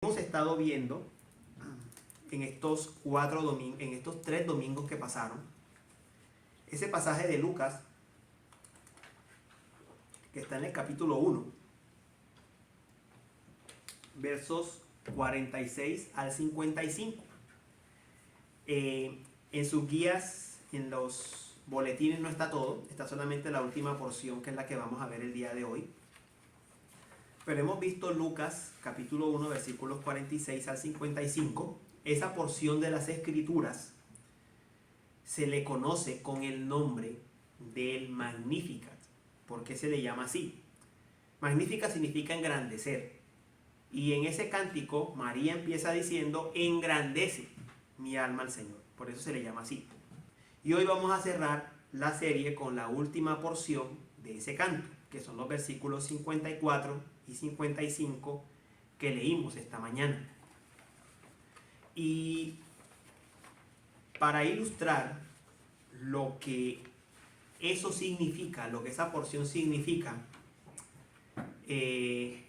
Hemos estado viendo en estos 3 domingos que pasaron, ese pasaje de Lucas que está en el capítulo 1, versos 46 al 55. En sus guías, en los boletines no está todo, está solamente la última porción, que es la que vamos a ver el día de hoy. Pero hemos visto Lucas capítulo 1 versículos 46 al 55. Esa porción de las escrituras se le conoce con el nombre del Magnificat. ¿Por qué se le llama así? Magnificat significa engrandecer. Y en ese cántico María empieza diciendo: engrandece mi alma al Señor. Por eso se le llama así. Y hoy vamos a cerrar la serie con la última porción de ese canto, que son los versículos 54 y 55 que leímos esta mañana. Y para ilustrar lo que eso significa, lo que esa porción significa,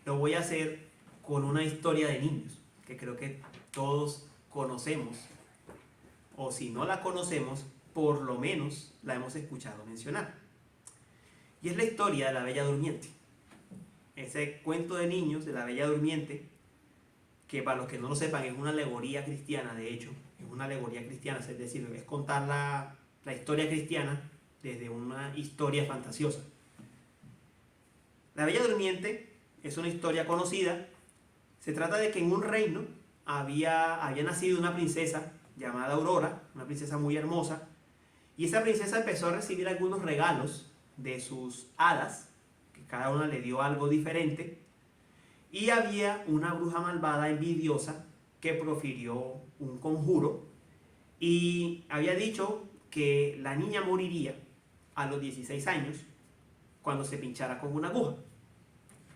lo voy a hacer con una historia de niños que creo que todos conocemos, o si no la conocemos, por lo menos la hemos escuchado mencionar. Y es la historia de la Bella Durmiente. Ese cuento de niños de la Bella Durmiente, que para los que no lo sepan es una alegoría cristiana. De hecho, es una alegoría cristiana, es decir, es contar la historia cristiana desde una historia fantasiosa. La Bella Durmiente es una historia conocida. Se trata de que en un reino había nacido una princesa llamada Aurora, una princesa muy hermosa, y esa princesa empezó a recibir algunos regalos de sus hadas, que cada una le dio algo diferente, y había una bruja malvada envidiosa que profirió un conjuro y había dicho que la niña moriría a los 16 años cuando se pinchara con una aguja.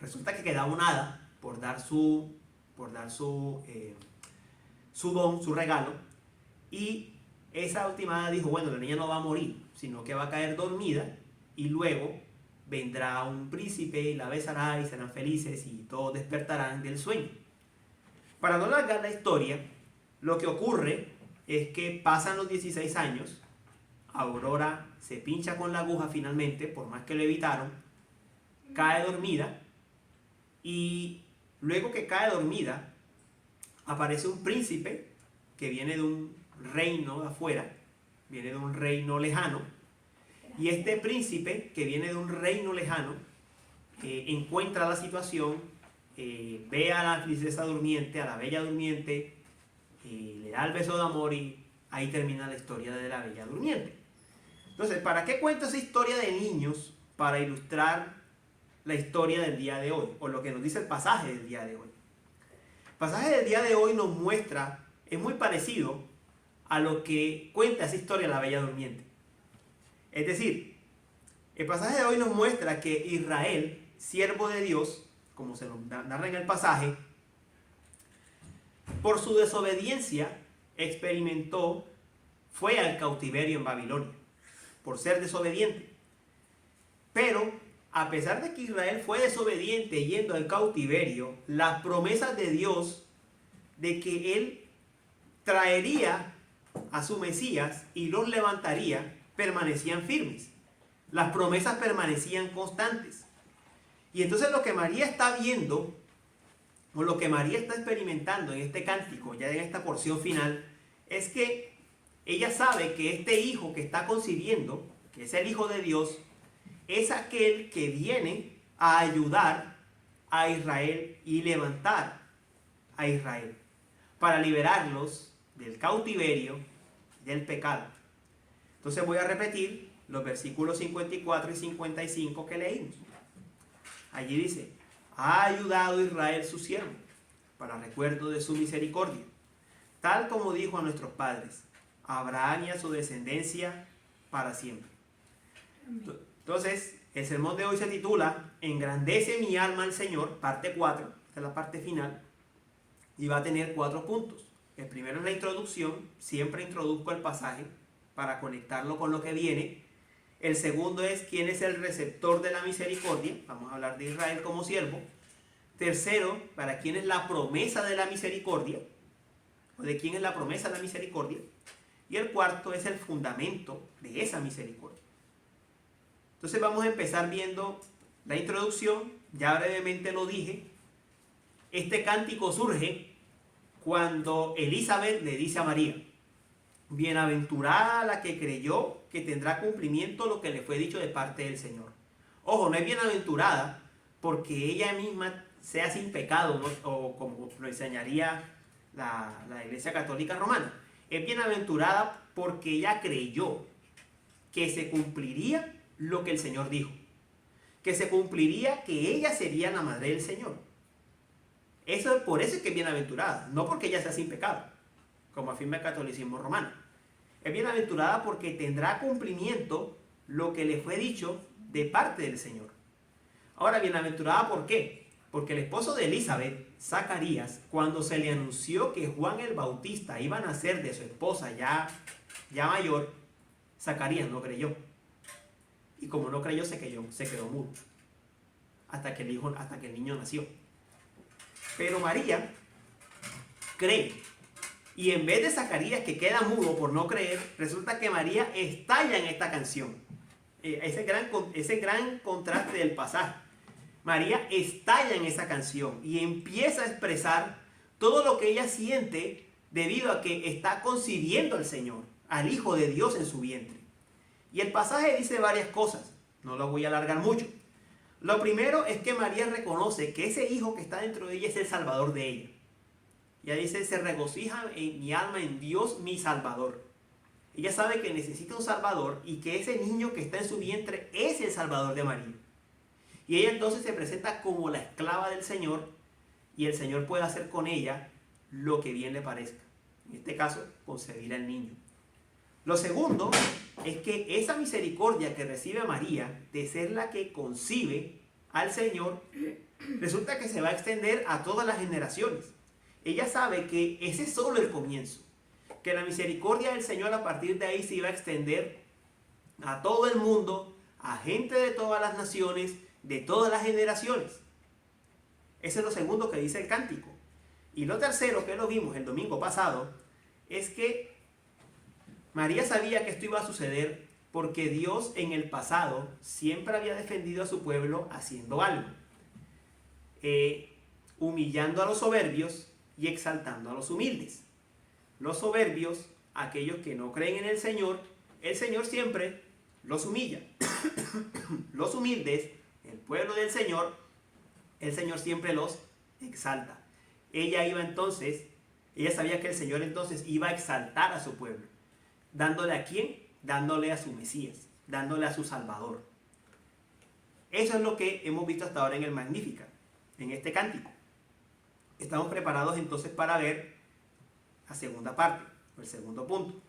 Resulta que quedaba una hada por dar su don, su regalo, y esa última hada dijo: bueno, la niña no va a morir, sino que va a caer dormida y luego vendrá un príncipe y la besará y serán felices y todos despertarán del sueño. Para no alargar la historia, lo que ocurre es que pasan los 16 años, Aurora se pincha con la aguja finalmente, por más que lo evitaron, cae dormida, y luego que cae dormida aparece un príncipe que viene de un reino de afuera, viene de un reino lejano. Y este príncipe que viene de un reino lejano encuentra la situación, ve a la princesa durmiente, a la Bella Durmiente, le da el beso de amor, y ahí termina la historia de la Bella Durmiente. Entonces, ¿para qué cuento esa historia de niños? Para ilustrar la historia del día de hoy, o lo que nos dice el pasaje del día de hoy. El pasaje del día de hoy nos muestra, es muy parecido a lo que cuenta esa historia de la Bella Durmiente. Es decir, el pasaje de hoy nos muestra que Israel, siervo de Dios, como se nos narra en el pasaje, por su desobediencia fue al cautiverio en Babilonia, por ser desobediente. Pero a pesar de que Israel fue desobediente yendo al cautiverio, las promesas de Dios de que Él traería a su Mesías y los levantaría permanecían firmes. Las promesas permanecían constantes. Y entonces lo que María está viendo, o lo que María está experimentando en este cántico, ya en esta porción final, es que ella sabe que este hijo que está concibiendo, que es el Hijo de Dios, es aquel que viene a ayudar a Israel y levantar a Israel para liberarlos del cautiverio, del pecado. Entonces voy a repetir los versículos 54 y 55 que leímos. Allí dice: ha ayudado Israel su siervo, para recuerdo de su misericordia, tal como dijo a nuestros padres, a Abraham y a su descendencia para siempre. Entonces, el sermón de hoy se titula Engrandece mi alma al Señor, parte 4, esta es la parte final, y va a tener 4 puntos. El primero es la introducción, siempre introduzco el pasaje para conectarlo con lo que viene. El segundo es quién es el receptor de la misericordia, vamos a hablar de Israel como siervo. Tercero, para quién es la promesa de la misericordia, o de quién es la promesa de la misericordia. Y el cuarto es el fundamento de esa misericordia. Entonces vamos a empezar viendo la introducción. Ya brevemente lo dije. Este cántico surge cuando Elizabeth le dice a María: bienaventurada la que creyó que tendrá cumplimiento lo que le fue dicho de parte del Señor. Ojo, no es bienaventurada porque ella misma sea sin pecado, ¿no? O como lo enseñaría la Iglesia Católica Romana. Es bienaventurada porque ella creyó que se cumpliría lo que el Señor dijo. Que se cumpliría que ella sería la madre del Señor. Por eso es que es bienaventurada, no porque ella sea sin pecado, como afirma el catolicismo romano. Es bienaventurada porque tendrá cumplimiento lo que le fue dicho de parte del Señor. Ahora, bienaventurada, ¿por qué? Porque el esposo de Elizabeth, Zacarías, cuando se le anunció que Juan el Bautista iba a nacer de su esposa ya mayor, Zacarías no creyó. Y como no creyó, se quedó mudo hasta que el niño nació. Pero María cree. Y en vez de Zacarías, que queda mudo por no creer, resulta que María estalla en esta canción. Ese gran contraste del pasaje. María estalla en esa canción y empieza a expresar todo lo que ella siente debido a que está concibiendo al Señor, al Hijo de Dios en su vientre. Y el pasaje dice varias cosas, no lo voy a alargar mucho. Lo primero es que María reconoce que ese Hijo que está dentro de ella es el Salvador de ella. Ella dice: se regocija en mi alma en Dios mi Salvador. Ella sabe que necesita un Salvador y que ese niño que está en su vientre es el Salvador de María. Y ella entonces se presenta como la esclava del Señor y el Señor puede hacer con ella lo que bien le parezca. En este caso, concebir al niño. Lo segundo es que esa misericordia que recibe María de ser la que concibe al Señor, resulta que se va a extender a todas las generaciones. Ella sabe que ese es solo el comienzo, que la misericordia del Señor a partir de ahí se iba a extender a todo el mundo, a gente de todas las naciones, de todas las generaciones. Ese es lo segundo que dice el cántico. Y lo tercero, que lo vimos el domingo pasado, es que María sabía que esto iba a suceder porque Dios en el pasado siempre había defendido a su pueblo haciendo algo. Humillando a los soberbios y exaltando a los humildes. Los soberbios, aquellos que no creen en el Señor siempre los humilla. Los humildes, el pueblo del Señor, el Señor siempre los exalta. Ella sabía que el Señor entonces iba a exaltar a su pueblo. ¿Dándole a quién? Dándole a su Mesías, dándole a su Salvador. Eso es lo que hemos visto hasta ahora en el Magnífica, en este cántico. Estamos preparados entonces para ver la segunda parte, o el segundo punto.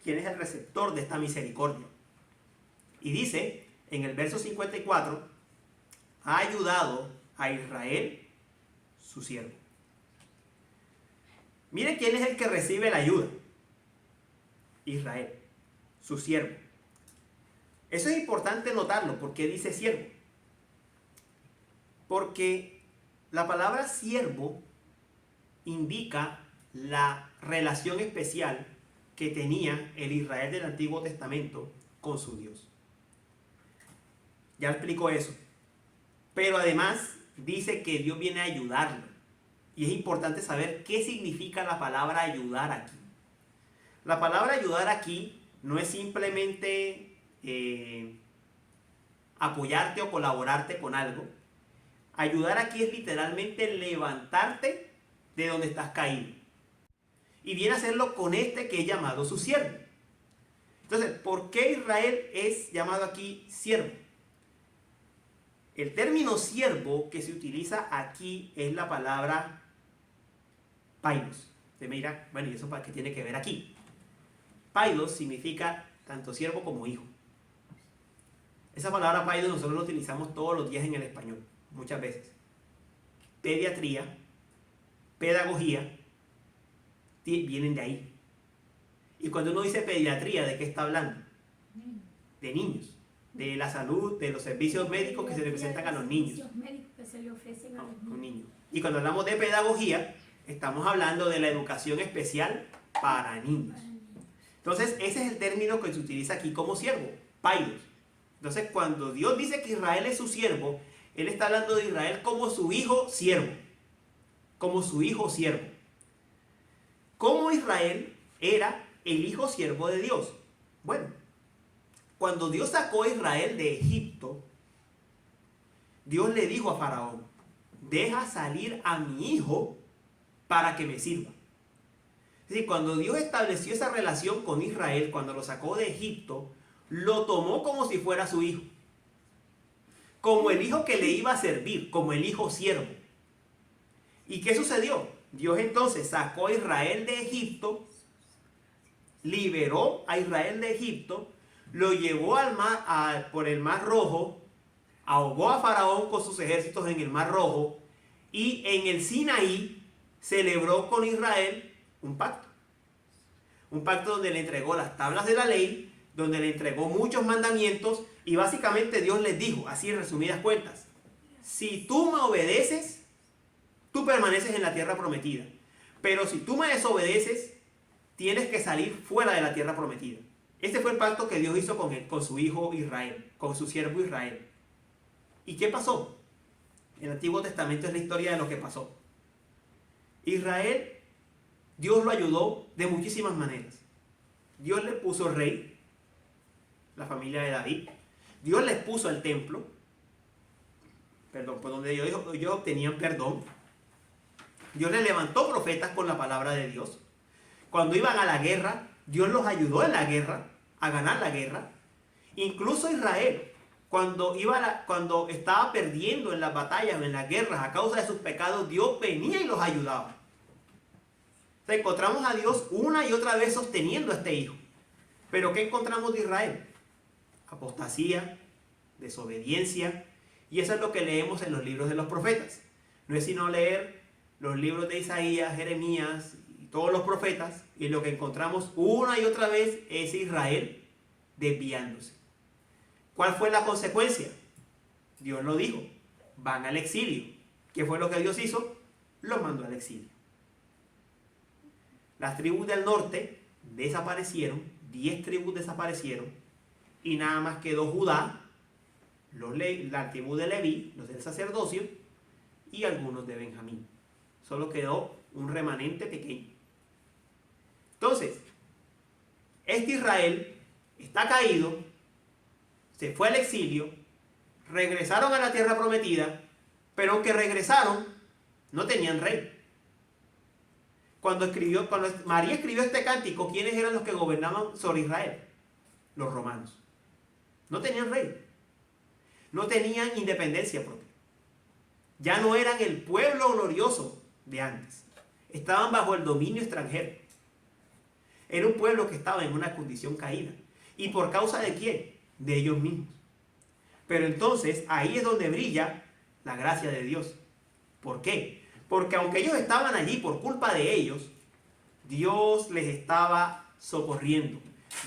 ¿Quién es el receptor de esta misericordia? Y dice en el verso 54, ha ayudado a Israel, su siervo. Mire quién es el que recibe la ayuda. Israel, su siervo. Eso es importante notarlo. ¿Por qué dice siervo? Porque la palabra siervo indica la relación especial que tenía el Israel del Antiguo Testamento con su Dios. Ya explico eso. Pero además dice que Dios viene a ayudarlo. Y es importante saber qué significa la palabra ayudar aquí. La palabra ayudar aquí no es simplemente apoyarte o colaborarte con algo. Ayudar aquí es literalmente levantarte de donde estás caído. Y viene a hacerlo con este que es llamado su siervo. Entonces, ¿por qué Israel es llamado aquí siervo? El término siervo que se utiliza aquí es la palabra paidos. Usted me dirá, bueno, ¿y eso para qué tiene que ver aquí? Paidos significa tanto siervo como hijo. Esa palabra paidos nosotros la utilizamos todos los días en el español, muchas veces. Pediatría, pedagogía, vienen de ahí. Y cuando uno dice pediatría, ¿de qué está hablando? De niños, de la salud, de los servicios médicos que se le presentan a los niños. se le ofrecen a los un niños. niño. Y cuando hablamos de pedagogía, estamos hablando de la educación especial para niños. Entonces, ese es el término que se utiliza aquí como siervo, paidos. Entonces, cuando Dios dice que Israel es su siervo, Él está hablando de Israel como su hijo siervo. Como su hijo siervo. ¿Cómo Israel era el hijo siervo de Dios? Bueno, cuando Dios sacó a Israel de Egipto, Dios le dijo a Faraón: deja salir a mi hijo para que me sirva. Es decir, cuando Dios estableció esa relación con Israel, cuando lo sacó de Egipto, lo tomó como si fuera su hijo. Como el hijo que le iba a servir, como el hijo siervo. ¿Y qué sucedió? Dios entonces sacó a Israel de Egipto, liberó a Israel de Egipto, lo llevó al mar, por el Mar Rojo, ahogó a Faraón con sus ejércitos en el Mar Rojo, y en el Sinaí celebró con Israel un pacto. Un pacto donde le entregó las tablas de la ley, donde le entregó muchos mandamientos, y básicamente Dios les dijo, así en resumidas cuentas: si tú me obedeces, tú permaneces en la tierra prometida. Pero si tú me desobedeces, tienes que salir fuera de la tierra prometida. Este fue el pacto que Dios hizo con él, con su hijo Israel, con su siervo Israel. ¿Y qué pasó? El Antiguo Testamento es la historia de lo que pasó. Israel, Dios lo ayudó de muchísimas maneras. Dios le puso rey, la familia de David. Dios les puso el templo, por donde ellos obtenían perdón. Dios les levantó profetas con la palabra de Dios. Cuando iban a la guerra, Dios los ayudó en la guerra, a ganar la guerra. Incluso Israel, cuando estaba perdiendo en las batallas, en las guerras, a causa de sus pecados, Dios venía y los ayudaba. Entonces, encontramos a Dios una y otra vez sosteniendo a este hijo. Pero ¿qué encontramos de Israel? Apostasía, desobediencia, y eso es lo que leemos en los libros de los profetas. No es sino leer los libros de Isaías, Jeremías y todos los profetas, y lo que encontramos una y otra vez es Israel desviándose. ¿Cuál fue la consecuencia? Dios lo dijo: van al exilio. ¿Qué fue lo que Dios hizo? Los mandó al exilio. Las tribus del norte desaparecieron, 10 tribus desaparecieron, y nada más quedó Judá, la tribu de Leví, los del sacerdocio, y algunos de Benjamín. Solo quedó un remanente pequeño. Entonces, este Israel está caído, se fue al exilio, regresaron a la tierra prometida, pero aunque regresaron, no tenían rey. Cuando María escribió este cántico, ¿quiénes eran los que gobernaban sobre Israel? Los romanos. No tenían rey. No tenían independencia propia. Ya no eran el pueblo glorioso de antes. Estaban bajo el dominio extranjero. Era un pueblo que estaba en una condición caída. ¿Y por causa de quién? De ellos mismos. Pero entonces ahí es donde brilla la gracia de Dios. ¿Por qué? Porque aunque ellos estaban allí por culpa de ellos, Dios les estaba socorriendo.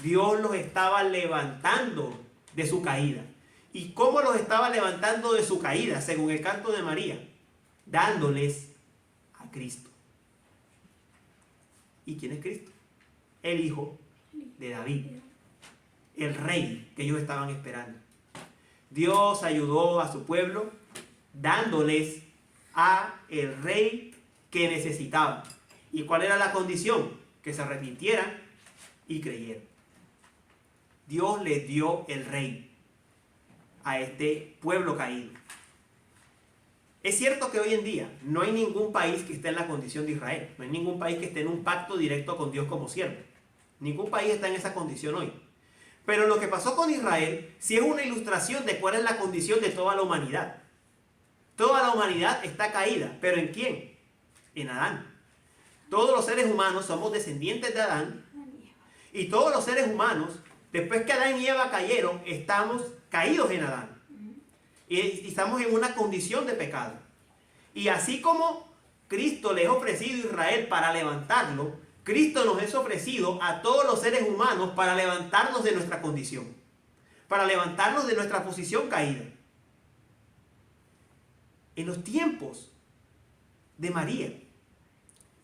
Dios los estaba levantando de su caída. ¿Y cómo los estaba levantando de su caída? Según el canto de María, dándoles a Cristo. ¿Y quién es Cristo? El hijo de David, el rey que ellos estaban esperando. Dios ayudó a su pueblo dándoles a el rey que necesitaban. ¿Y cuál era la condición? Que se arrepintieran y creyeran. Dios les dio el rey a este pueblo caído. Es cierto que hoy en día no hay ningún país que esté en la condición de Israel. No hay ningún país que esté en un pacto directo con Dios como siervo. Ningún país está en esa condición hoy. Pero lo que pasó con Israel sí es una ilustración de cuál es la condición de toda la humanidad. Toda la humanidad está caída. ¿Pero en quién? En Adán. Todos los seres humanos somos descendientes de Adán. Y todos los seres humanos, después que Adán y Eva cayeron, estamos caídos en Adán. Y estamos en una condición de pecado. Y así como Cristo les ha ofrecido a Israel para levantarlo, Cristo nos es ofrecido a todos los seres humanos para levantarnos de nuestra condición, para levantarnos de nuestra posición caída. en los tiempos de María,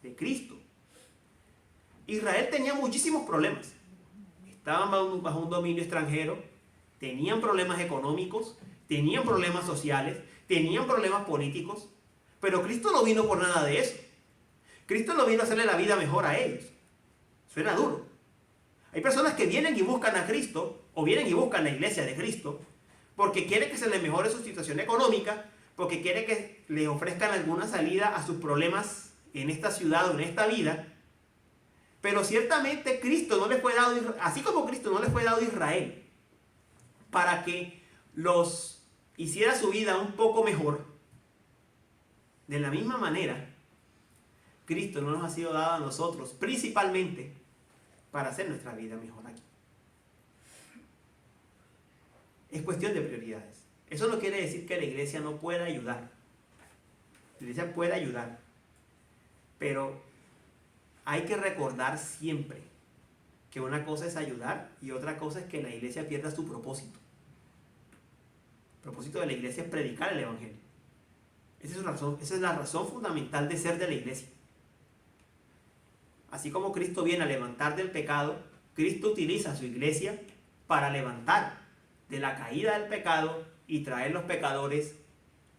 de Cristo, Israel tenía muchísimos problemas. Estaban bajo un dominio extranjero, tenían problemas económicos, tenían problemas sociales, tenían problemas políticos, pero Cristo no vino por nada de eso. Cristo no vino a hacerle la vida mejor a ellos. Suena duro. Hay personas que vienen y buscan a Cristo, o vienen y buscan la iglesia de Cristo, porque quieren que se les mejore su situación económica, porque quieren que les ofrezcan alguna salida a sus problemas en esta ciudad o en esta vida. Pero ciertamente Cristo no les fue dado, así como Cristo no les fue dado a Israel, para que los hiciera su vida un poco mejor, de la misma manera, Cristo no nos ha sido dado a nosotros, principalmente para hacer nuestra vida mejor aquí. Es cuestión de prioridades. Eso no quiere decir que la iglesia no pueda ayudar. La iglesia puede ayudar, pero hay que recordar siempre que una cosa es ayudar y otra cosa es que la iglesia pierda su propósito. El propósito de la iglesia es predicar el evangelio. Esa es la razón fundamental de ser de la iglesia. Así como Cristo viene a levantar del pecado, Cristo utiliza a su iglesia para levantar de la caída del pecado y traer los pecadores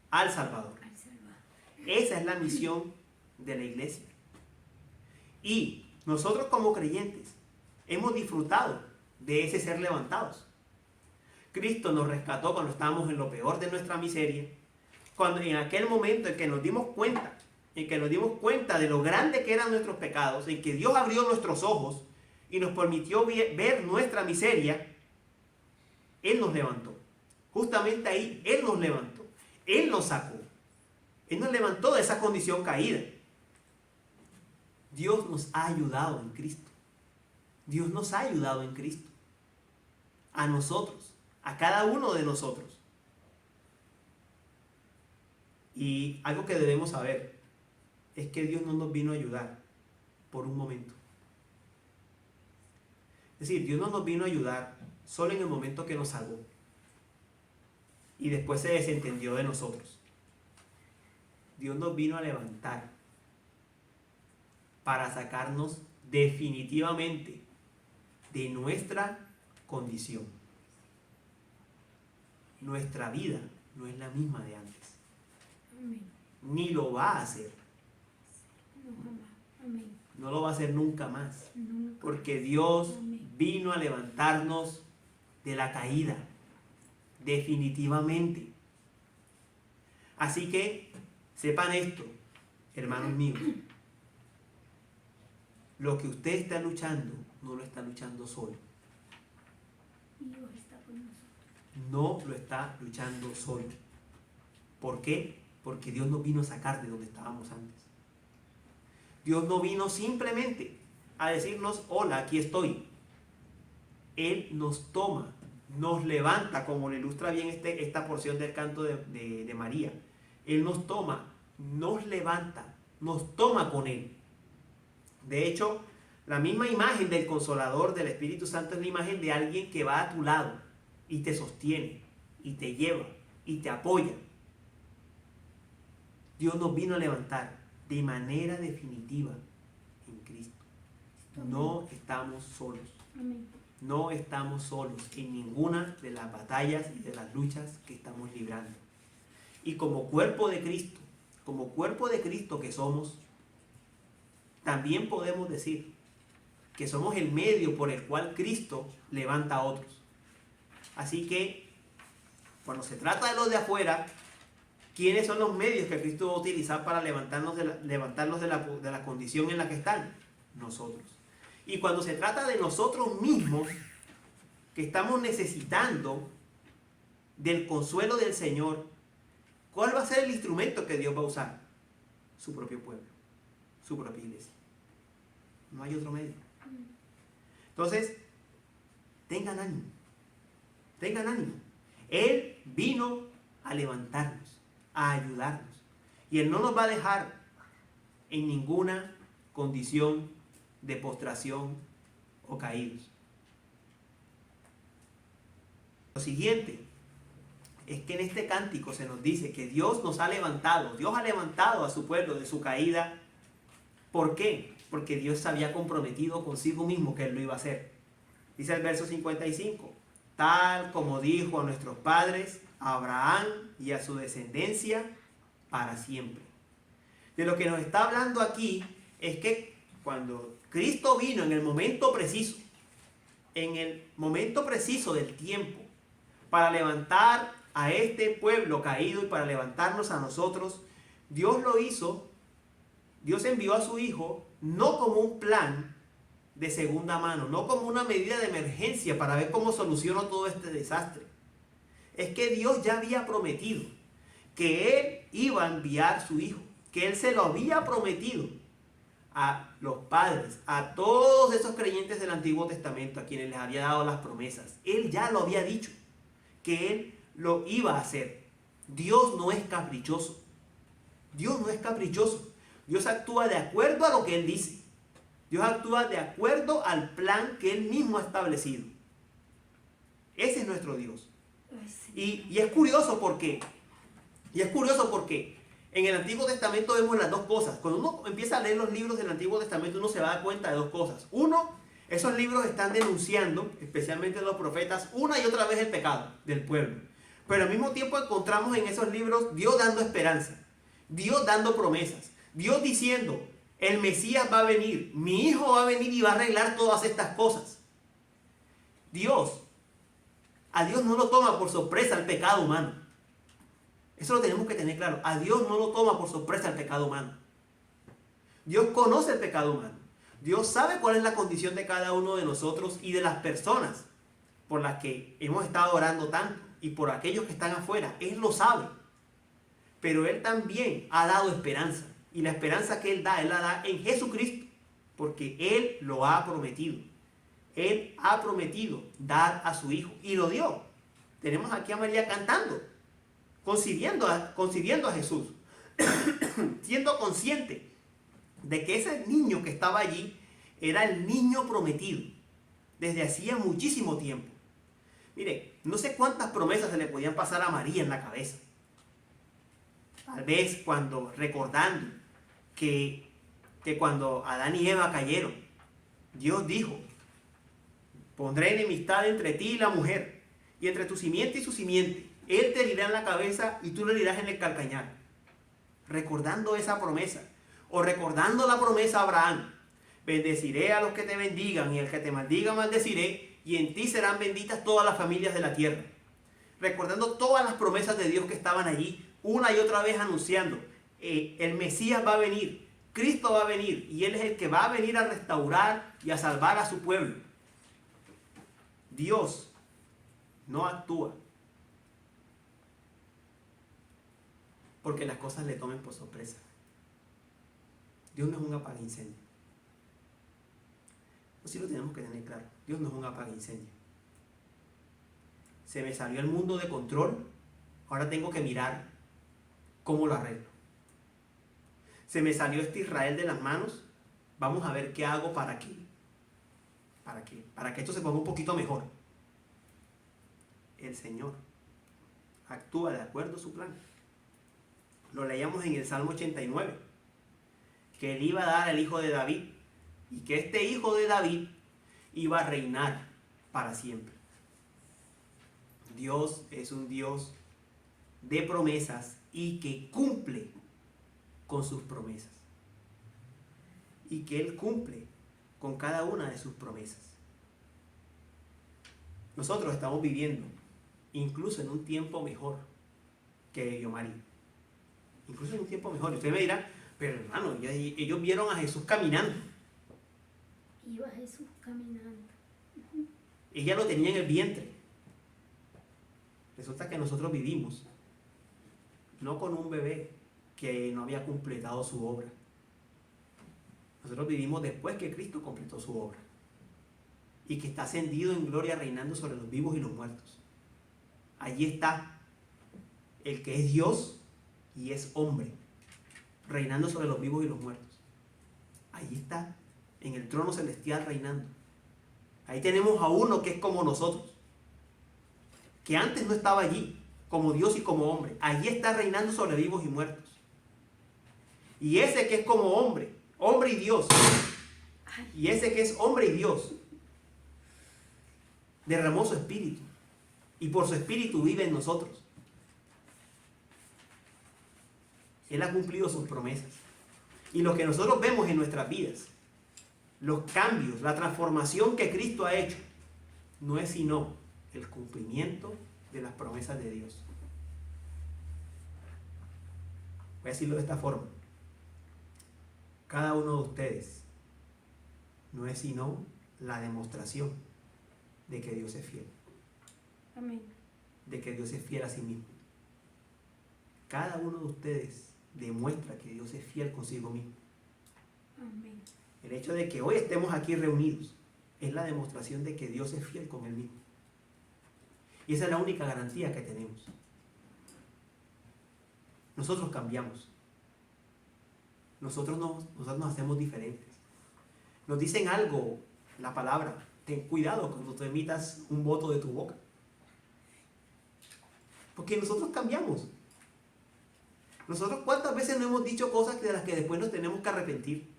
al Salvador. Esa es la misión de la iglesia. Y nosotros como creyentes hemos disfrutado de ese ser levantados. Cristo nos rescató cuando estábamos en lo peor de nuestra miseria, cuando en aquel momento en que nos dimos cuenta, de lo grande que eran nuestros pecados, en que Dios abrió nuestros ojos y nos permitió ver nuestra miseria, Él nos levantó. Justamente ahí Él nos levantó, Él nos sacó, Él nos levantó de esa condición caída. Dios nos ha ayudado en Cristo. Dios nos ha ayudado en Cristo. A nosotros, a cada uno de nosotros. Y algo que debemos saber es que Dios no nos vino a ayudar por un momento. Es decir, Dios no nos vino a ayudar solo en el momento que nos salvó. Y después se desentendió de nosotros. Dios nos vino a levantar para sacarnos definitivamente de nuestra condición. Nuestra vida no es la misma de antes. Amén. Ni lo va a hacer. No, jamás. Amén. No lo va a hacer nunca más. Nunca. Porque Dios Amén. vino a levantarnos de la caída. Definitivamente. Así que sepan esto, hermanos míos. Lo que usted está luchando, no lo está luchando solo. Dios está con nosotros. No lo está luchando solo. ¿Por qué? Porque Dios nos vino a sacar de donde estábamos antes. Dios no vino simplemente a decirnos, hola, aquí estoy. Él nos toma, nos levanta, como lo ilustra bien esta porción del canto de María. Él nos toma, nos levanta, nos toma con Él. De hecho, la misma imagen del Consolador, del Espíritu Santo, es la imagen de alguien que va a tu lado y te sostiene, y te lleva, y te apoya. Dios nos vino a levantar de manera definitiva en Cristo. No estamos solos. Amén. No estamos solos en ninguna de las batallas y de las luchas que estamos librando. Y como cuerpo de Cristo que somos, también podemos decir que somos el medio por el cual Cristo levanta a otros. Así que, cuando se trata de los de afuera, ¿quiénes son los medios que Cristo va a utilizar para levantarlos de la condición en la que están? Nosotros. Y cuando se trata de nosotros mismos, que estamos necesitando del consuelo del Señor, ¿cuál va a ser el instrumento que Dios va a usar? Su propio pueblo, su propia iglesia. No hay otro medio. Entonces, tengan ánimo. Tengan ánimo. Él vino a levantarnos, a ayudarnos. Y Él no nos va a dejar en ninguna condición de postración o caídos. Lo siguiente es que en este cántico se nos dice que Dios nos ha levantado, Dios ha levantado a su pueblo de su caída. ¿Por qué? Porque Dios se había comprometido consigo mismo que Él lo iba a hacer. Dice el verso 55, tal como dijo a nuestros padres, a Abraham y a su descendencia para siempre. De lo que nos está hablando aquí es que cuando Cristo vino en el momento preciso del tiempo, para levantar a este pueblo caído y para levantarnos a nosotros, Dios lo hizo, Dios envió a su Hijo no como un plan de segunda mano, no como una medida de emergencia para ver cómo soluciono todo este desastre. Es que Dios ya había prometido que Él iba a enviar a su Hijo, que Él se lo había prometido a los padres, a todos esos creyentes del Antiguo Testamento a quienes les había dado las promesas. Él ya lo había dicho, que Él lo iba a hacer. Dios no es caprichoso. Dios no es caprichoso. Dios actúa de acuerdo a lo que Él dice. Dios actúa de acuerdo al plan que Él mismo ha establecido. Ese es nuestro Dios. Y es curioso porque en el Antiguo Testamento vemos las dos cosas. Cuando uno empieza a leer los libros del Antiguo Testamento, uno se va a dar cuenta de dos cosas. Uno, esos libros están denunciando, especialmente los profetas, una y otra vez el pecado del pueblo. Pero al mismo tiempo encontramos en esos libros Dios dando esperanza, Dios dando promesas, Dios diciendo, el Mesías va a venir, mi hijo va a venir y va a arreglar todas estas cosas. A Dios no lo toma por sorpresa el pecado humano. Eso lo tenemos que tener claro. A Dios no lo toma por sorpresa el pecado humano. Dios conoce el pecado humano. Dios sabe cuál es la condición de cada uno de nosotros y de las personas por las que hemos estado orando tanto y por aquellos que están afuera. Él lo sabe. Pero Él también ha dado esperanza. Y la esperanza que Él la da en Jesucristo. Porque Él lo ha prometido. Él ha prometido dar a su Hijo. Y lo dio. Tenemos aquí a María cantando. Concibiendo a Jesús. Siendo consciente de que ese niño que estaba allí era el niño prometido. Desde hacía muchísimo tiempo. Mire, no sé cuántas promesas se le podían pasar a María en la cabeza. Tal vez recordando que cuando Adán y Eva cayeron, Dios dijo, pondré enemistad entre ti y la mujer, y entre tu simiente y su simiente. Él te herirá en la cabeza y tú le herirás en el calcañar. Recordando esa promesa, o recordando la promesa a Abraham, bendeciré a los que te bendigan, y al que te maldiga maldeciré, y en ti serán benditas todas las familias de la tierra. Recordando todas las promesas de Dios que estaban allí, una y otra vez anunciando, el Mesías va a venir, Cristo va a venir, y Él es el que va a venir a restaurar y a salvar a su pueblo. Dios no actúa porque las cosas le tomen por sorpresa. Dios no es un apaga-incendio. Así lo tenemos que tener claro. Dios no es un apaga-incendio. Se me salió el mundo de control, ahora tengo que mirar cómo lo arreglo. Se me salió este Israel de las manos, vamos a ver qué hago para que esto se ponga un poquito mejor. El Señor actúa de acuerdo a su plan. Lo leíamos en el Salmo 89, que Él iba a dar al hijo de David, y que este hijo de David iba a reinar para siempre. Dios es un Dios de promesas y que cumple con sus promesas. Y que Él cumple con cada una de sus promesas. Nosotros estamos viviendo incluso en un tiempo mejor que vivió María. Incluso en un tiempo mejor. Y usted me dirá, pero hermano, ellos vieron a Jesús caminando. Iba Jesús caminando. Ella lo tenía en el vientre. Resulta que nosotros vivimos no con un bebé que no había completado su obra. Nosotros vivimos después que Cristo completó su obra. Y que está ascendido en gloria reinando sobre los vivos y los muertos. Allí está el que es Dios y es hombre, reinando sobre los vivos y los muertos. Allí está, en el trono celestial reinando. Ahí tenemos a uno que es como nosotros, que antes no estaba allí, como Dios y como hombre. Allí está reinando sobre vivos y muertos. Y ese que es como hombre, hombre y Dios, y ese que es hombre y Dios, derramó su espíritu. Y por su espíritu vive en nosotros. Él ha cumplido sus promesas. Y lo que nosotros vemos en nuestras vidas, los cambios, la transformación que Cristo ha hecho, no es sino el cumplimiento de las promesas de Dios. Voy a decirlo de esta forma. Cada uno de ustedes no es sino la demostración de que Dios es fiel. Amén. De que Dios es fiel a sí mismo. Cada uno de ustedes demuestra que Dios es fiel consigo mismo. Amén. El hecho de que hoy estemos aquí reunidos es la demostración de que Dios es fiel con Él mismo. Y esa es la única garantía que tenemos. Nosotros cambiamos. Nosotros nos hacemos diferentes. Nos dicen algo, la palabra, ten cuidado cuando tú emitas un voto de tu boca. Porque nosotros cambiamos. Nosotros, ¿cuántas veces no hemos dicho cosas de las que después nos tenemos que arrepentir?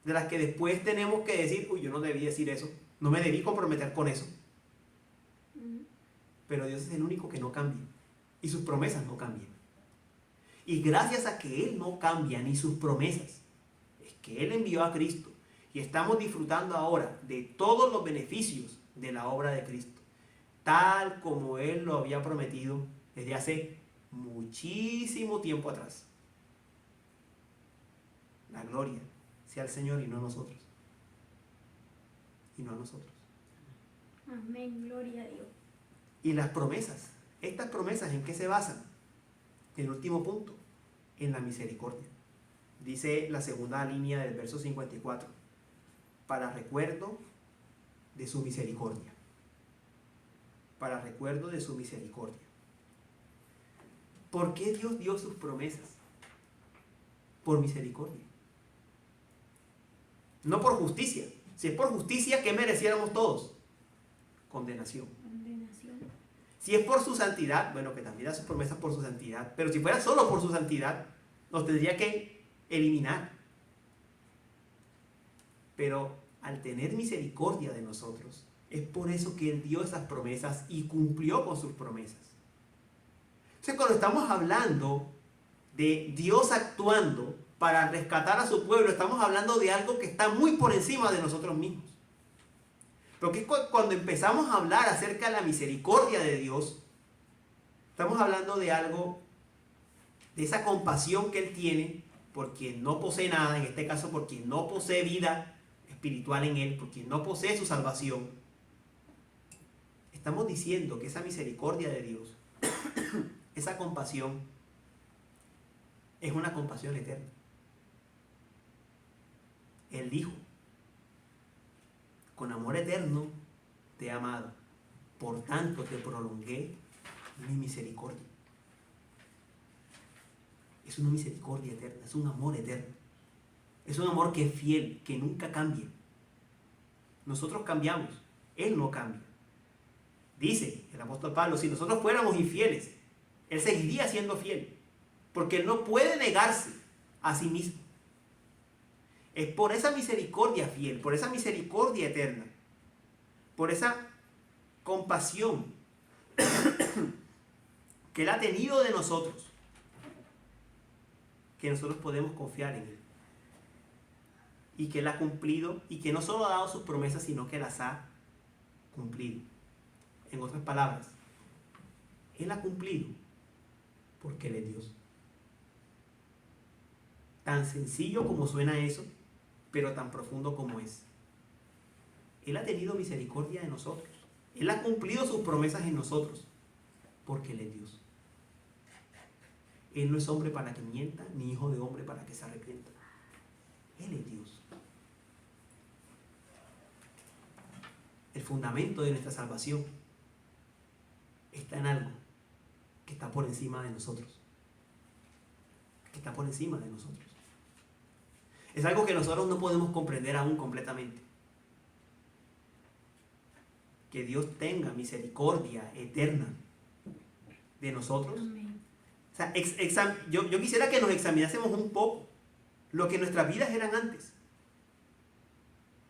De las que después tenemos que decir, uy, yo no debí decir eso, no me debí comprometer con eso. Pero Dios es el único que no cambia. Y sus promesas no cambian. Y gracias a que Él no cambia ni sus promesas, es que Él envió a Cristo. Y estamos disfrutando ahora de todos los beneficios de la obra de Cristo. Tal como Él lo había prometido desde hace muchísimo tiempo atrás. La gloria sea al Señor y no a nosotros. Y no a nosotros. Amén, gloria a Dios. Y las promesas, estas promesas, ¿en qué se basan? El último punto, en la misericordia. Dice la segunda línea del verso 54, para recuerdo de su misericordia. Para recuerdo de su misericordia. ¿Por qué Dios dio sus promesas? Por misericordia. No por justicia. Si es por justicia, ¿qué mereciéramos todos? Condenación. Condenación. Si es por su santidad, bueno, que también da sus promesas por su santidad, pero si fuera solo por su santidad, nos tendría que eliminar. Pero al tener misericordia de nosotros, es por eso que Él dio esas promesas y cumplió con sus promesas. O sea, cuando estamos hablando de Dios actuando para rescatar a su pueblo, estamos hablando de algo que está muy por encima de nosotros mismos. Porque es cuando empezamos a hablar acerca de la misericordia de Dios, estamos hablando de algo, de esa compasión que Él tiene por quien no posee nada, en este caso por quien no posee vida espiritual en Él, por quien no posee su salvación. Estamos diciendo que esa misericordia de Dios, esa compasión, es una compasión eterna. Él dijo, con amor eterno te he amado, por tanto te prolongué mi misericordia. Es una misericordia eterna, es un amor eterno. Es un amor que es fiel, que nunca cambia. Nosotros cambiamos, Él no cambia. Dice el apóstol Pablo, si nosotros fuéramos infieles, Él seguiría siendo fiel, porque Él no puede negarse a sí mismo. Es por esa misericordia fiel, por esa misericordia eterna, por esa compasión que Él ha tenido de nosotros, que nosotros podemos confiar en Él. Y que Él ha cumplido, y que no solo ha dado sus promesas, sino que las ha cumplido. En otras palabras, Él ha cumplido porque Él es Dios. Tan sencillo como suena eso, pero tan profundo como es. Él ha tenido misericordia de nosotros. Él ha cumplido sus promesas en nosotros porque Él es Dios. Él no es hombre para que mienta, ni hijo de hombre para que se arrepienta. Él es Dios. El fundamento de nuestra salvación está en algo que está por encima de nosotros. Que está por encima de nosotros. Es algo que nosotros no podemos comprender aún completamente. Que Dios tenga misericordia eterna de nosotros. Amén. O sea, yo quisiera que nos examinásemos un poco lo que nuestras vidas eran antes.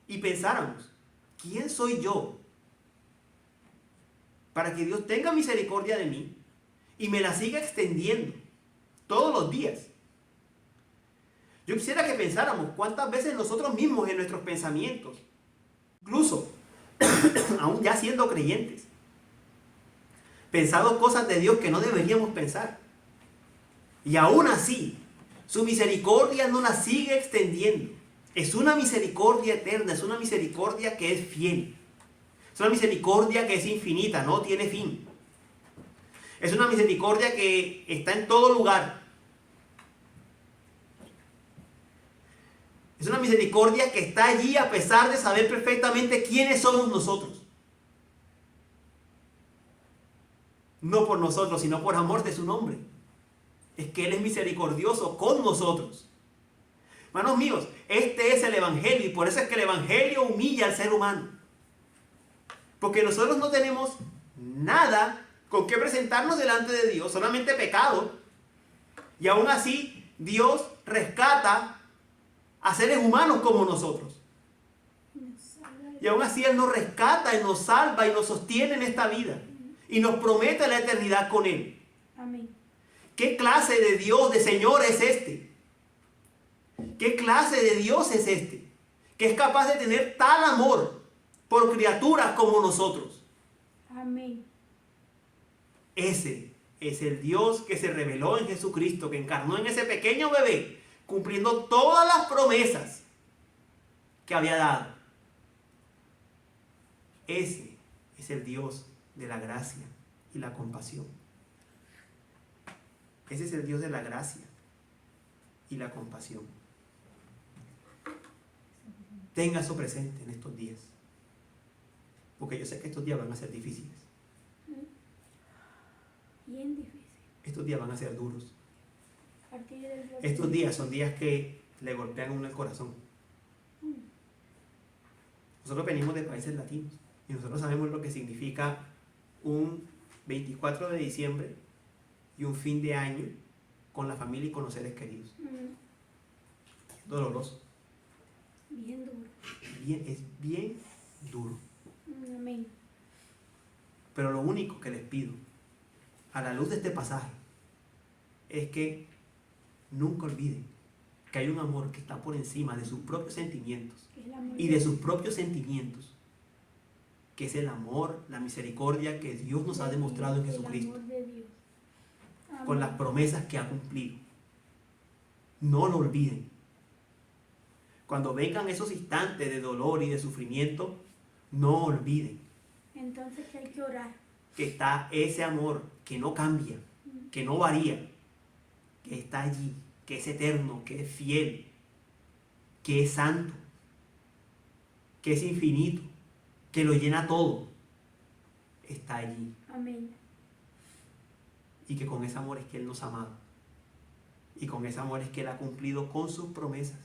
Y pensáramos, ¿quién soy yo para que Dios tenga misericordia de mí y me la siga extendiendo todos los días? Yo quisiera que pensáramos cuántas veces nosotros mismos en nuestros pensamientos, incluso aún ya siendo creyentes, pensado cosas de Dios que no deberíamos pensar. Y aún así, su misericordia no la sigue extendiendo. Es una misericordia eterna, es una misericordia que es fiel. Es una misericordia que es infinita, no tiene fin. Es una misericordia que está en todo lugar. Es una misericordia que está allí a pesar de saber perfectamente quiénes somos nosotros. No por nosotros, sino por amor de su nombre. Es que Él es misericordioso con nosotros. Hermanos míos, este es el Evangelio y por eso es que el Evangelio humilla al ser humano. Porque nosotros no tenemos nada con qué presentarnos delante de Dios, solamente pecado. Y aún así, Dios rescata a seres humanos como nosotros. Y aún así Él nos rescata y nos salva y nos sostiene en esta vida. Y nos promete la eternidad con Él. Amén. ¿Qué clase de Dios, de Señor es este? ¿Qué clase de Dios es este? Que es capaz de tener tal amor por criaturas como nosotros. Amén. Ese es el Dios que se reveló en Jesucristo, que encarnó en ese pequeño bebé, cumpliendo todas las promesas que había dado. Ese es el Dios de la gracia y la compasión. Ese es el Dios de la gracia y la compasión. Tenga eso presente en estos días. Porque yo sé que estos días van a ser difíciles. Bien difícil. Estos días van a ser duros. A partir del día Estos días son días que le golpean a uno el corazón. Nosotros venimos de países latinos y nosotros sabemos lo que significa un 24 de diciembre y un fin de año con la familia y con los seres queridos. Doloroso. Bien duro. Es bien duro. Amén. Pero lo único que les pido, a la luz de este pasaje, es que nunca olviden que hay un amor que está por encima de sus propios sentimientos y de sus propios sentimientos, que es el amor, la misericordia que Dios nos ha demostrado en Jesucristo, con las promesas que ha cumplido. No lo olviden. Cuando vengan esos instantes de dolor y de sufrimiento, no olviden Entonces que hay que orar. que está ese amor que no cambia, que no varía, que está allí, que es eterno, que es fiel, que es santo, que es infinito, que lo llena todo, está allí. Amén. Y que con ese amor es que Él nos ha amado. Y con ese amor es que Él ha cumplido con sus promesas.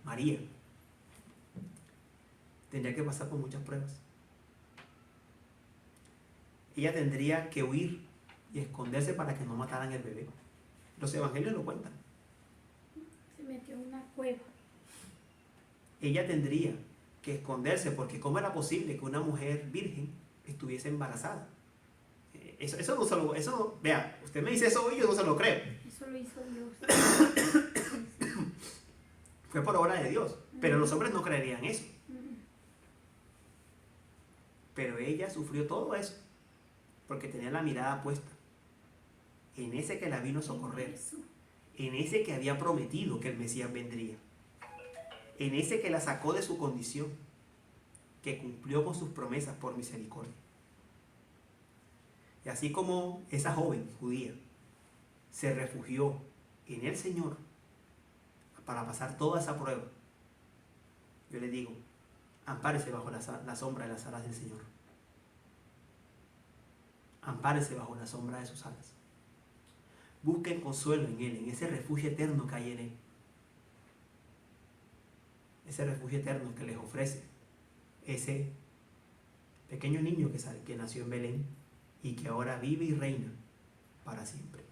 María tendría que pasar por muchas pruebas. Ella tendría que huir y esconderse para que no mataran el bebé. Los evangelios lo cuentan. Se metió en una cueva. Ella tendría que esconderse porque ¿cómo era posible que una mujer virgen estuviese embarazada? Eso no se lo... Eso no, vea, usted me dice eso hoy y yo no se lo creo. Eso lo hizo Dios. Fue por obra de Dios. Pero los hombres no creerían eso. Pero ella sufrió todo eso porque tenía la mirada puesta en ese que la vino a socorrer, en ese que había prometido que el Mesías vendría, en ese que la sacó de su condición, que cumplió con sus promesas por misericordia. Y así como esa joven judía se refugió en el Señor para pasar toda esa prueba, yo le digo, ampárese bajo la sombra de las alas del Señor. Ampárese bajo la sombra de sus alas. Busquen consuelo en Él, en ese refugio eterno que hay en Él. Ese refugio eterno que les ofrece ese pequeño niño que nació en Belén y que ahora vive y reina para siempre.